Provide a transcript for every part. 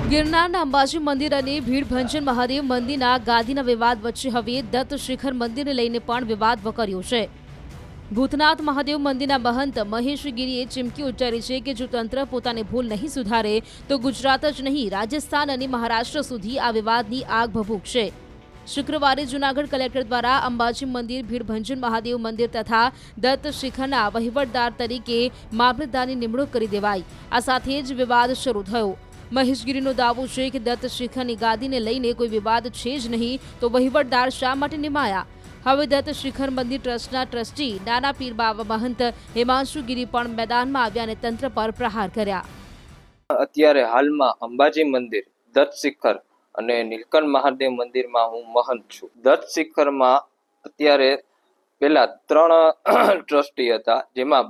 ગિરનારના અંબાજી મંદિર અને ભીડભંજન મહાદેવ મંદિરના ગાદીના વિવાદ વચ્ચે હવે દત્ત શિખર મંદિરને લઈને પણ વિવાદ વકર્યો છે। ભૂતનાથ મહાદેવ મંદિરના મહંત મહેશ ગીરીએ ચીમકી ઉચ્ચારી છે કે જો તંત્ર પોતાની ભૂલ નહીં સુધારે તો ગુજરાત જ નહીં રાજસ્થાન અને મહારાષ્ટ્ર સુધી આ વિવાદની આગ ભભૂકશે। શુક્રવારે જૂનાગઢ કલેક્ટર દ્વારા અંબાજી મંદિર ભીડભંજન મહાદેવ મંદિર તથા દત્ત શિખરના વહીવટદાર તરીકે મામલતદારની નિમણૂક કરી દેવાઈ। આ સાથે જ વિવાદ શરૂ થયો। મહેશ ગીરીનો દાવો છે કે દત્ત શિખરની ગાદીને લઈને કોઈ વિવાદ છે જ નહીં તો વહીવટદાર શા માટે નિમાયા। હવે દત્ત શિખર મંદિર ટ્રસ્ટના ટ્રસ્ટી નાના પીર બાવા મહંત હિમાંશુ ગીરી પણ મેદાનમાં આવ્યા અને તંત્ર પર પ્રહાર કર્યા। અત્યારે હાલમાં અંબાજી મંદિર, દત્ત શિખર અને નીલકંઠ મહાદેવ મંદિરમાં હું મહંત છું। દત્ત શિખરમાં અત્યારે પેલા 3 ટ્રસ્ટી હતા, જેમાં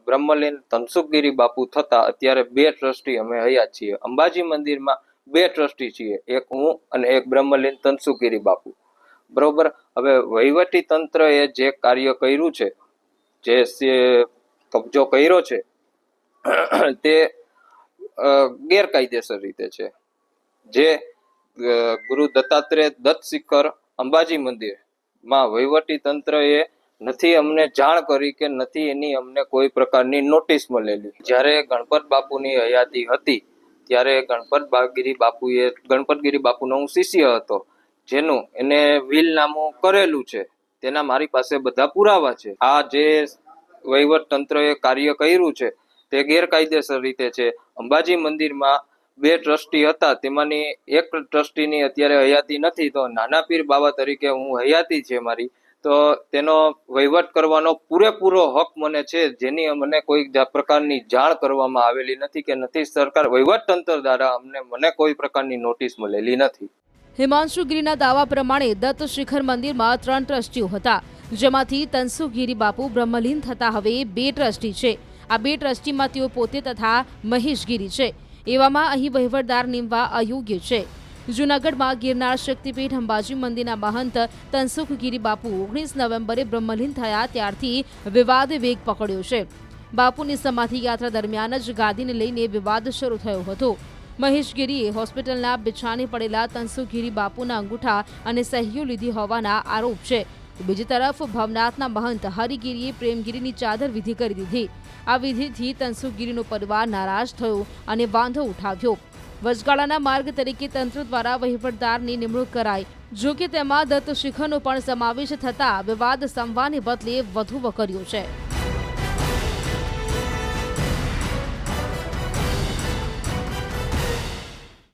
બ્રહ્મલીન તનસુખગીરી બાપુ થતા અત્યારે 2 ટ્રસ્ટી અમે હયાત છીએ। અંબાજી મંદિરમાં 2 ટ્રસ્ટી છીએ, એક હું અને એક બ્રહ્મલીન તનસુખગીરી બાપુ, બરોબર। હવે વહીવટી તંત્રએ જે કાર્ય કર્યું છે, જે કબજો કર્યો છે તે ગેરકાયદેસર રીતે છે। જે ગુરુ દત્તાત્રેય દત્ત શિખર અંબાજી મંદિરમાં વહીવટી તંત્રએ નથી અમને જાણ કરી કે નથી એની અમને કોઈ પ્રકારની નોટિસ મળેલી। જ્યારે ગણપત બાપુની હયાતી હતી ત્યારે ગણપતગીરી બાપુનો હું શિષ્ય હતો, જેનું એને વીલનામું કરેલું છે, તેના મારી પાસે બધા પુરાવા છે। આ જે વહીવટ તંત્રએ કાર્ય કર્યું છે તે ગેરકાયદેસર રીતે છે। અંબાજી મંદિરમાં 2 ટ્રસ્ટી હતા, તેમાંની એક ટ્રસ્ટીની અત્યારે હયાતી નથી, તો નાના પીર બાવા તરીકે હું હયાતી છે મારી, તો તેનો વહીવટ કરવાનો પૂરેપૂરો હક મને છે, જેની મને કોઈ પ્રકારની જાણ કરવામાં આવેલી નથી કે નથી સરકાર વહીવટ તંત્ર દ્વારા મને કોઈ પ્રકારની નોટિસ મળેલી નથી। હિમાંશુ ગીરીના દાવા પ્રમાણે દત્ત શિખર મંદિરમાં 3 ટ્રસ્ટીઓ હતા, જેમાંથી તનસુખગીરી બાપુ બ્રહ્મલીન થતા હવે 2 ટ્રસ્ટી છે। આ 2 ટ્રસ્ટીમાં તેઓ પોતે તથા મહેશ ગીરી છે। એવામાં અહીં વહીવટદાર નીમવા અયોગ્ય છે। જૂનાગઢમાં ગિરનાર શક્તિપીઠ અંબાજી મંદિરના મહંત તનસુખગીરી બાપુ 19 નવેમ્બરે બ્રહ્મલીન થયા ત્યારથી વિવાદે વેગ પકડ્યો છે। બાપુની સમાધિ યાત્રા દરમિયાન જ ગાદીને લઈને વિવાદ શરૂ થયો હતો। મહેશ ગીરીએ હોસ્પિટલના બિછાને પડેલા તનસુખગીરી બાપુના અંગૂઠા અને સહીઓ લીધી હોવાના આરોપ છે। બીજી તરફ ભવનાથના મહંત હરિગીરીએ પ્રેમગીરીની ચાદર વિધિ કરી દીધી। આ વિધિથી તનસુખગીરીનો પરિવાર નારાજ થયો અને વાંધો ઉઠાવ્યો। વચગાળાના માર્ગ તરીકે તંત્ર દ્વારા વહીવટદારની નિમણૂક કરાઈ, જો કે તેમાં દત્ત શિખરનો પણ સમાવેશ થતા વિવાદ સંવાને બદલે વધુ વકર્યો છે।